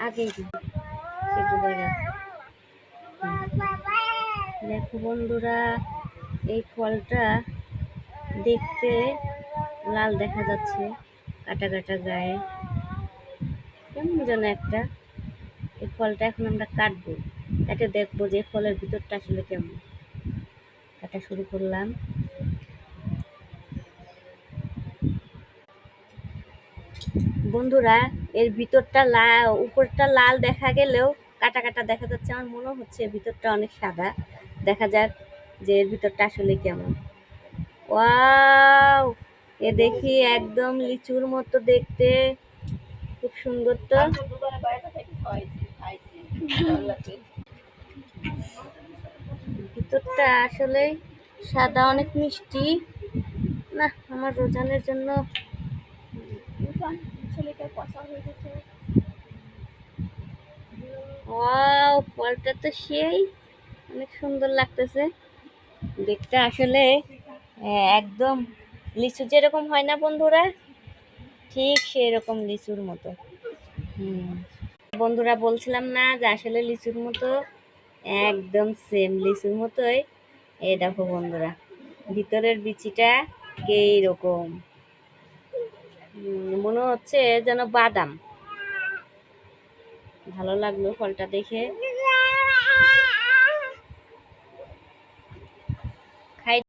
আগেই দিবি সেটু জায়গা। দেখো বন্ধুরা, এই ফলটা দেখতে লাল দেখা যাচ্ছে, কাটা কাটা গায়ে কেমন যেন একটা। এই ফলটা এখন আমরা কাটবো, কাটে দেখবো যে ফলের ভিতরটা আসলে কেমন। কাটা শুরু করলাম। বন্ধুরা, এর ভিতরটা লাল, উপরটা লাল দেখা গেলেও কাটা কাটা দেখা যাচ্ছে। আমার মনে হচ্ছে ভিতরটা অনেক সাদা। দেখা যাক যে এর ভিতরটা আসলে কেমন। ওয়াও, এ দেখি একদম লিচুর মতো দেখতে, খুব সুন্দর তো। ভিতরটা আসলে সাদা, অনেক মিষ্টি। না, আমার রোজানের জন্য ওয়াও, ফলটা তো সেই অনেক সুন্দর লাগতেছে দেখতে আসলে। একদম লিচু যেরকম হয় না বন্ধুরা, ঠিক সেই রকম লিচুর মতো। বন্ধুরা, বলছিলাম না যে আসলে লিচুর মতো, একদম সেম লিচুর মতোই। এই দেখো বন্ধুরা, ভিতরের বিচিটা এইরকম, মনে হচ্ছে যেন বাদাম। ভালো লাগলো ফলটা দেখে।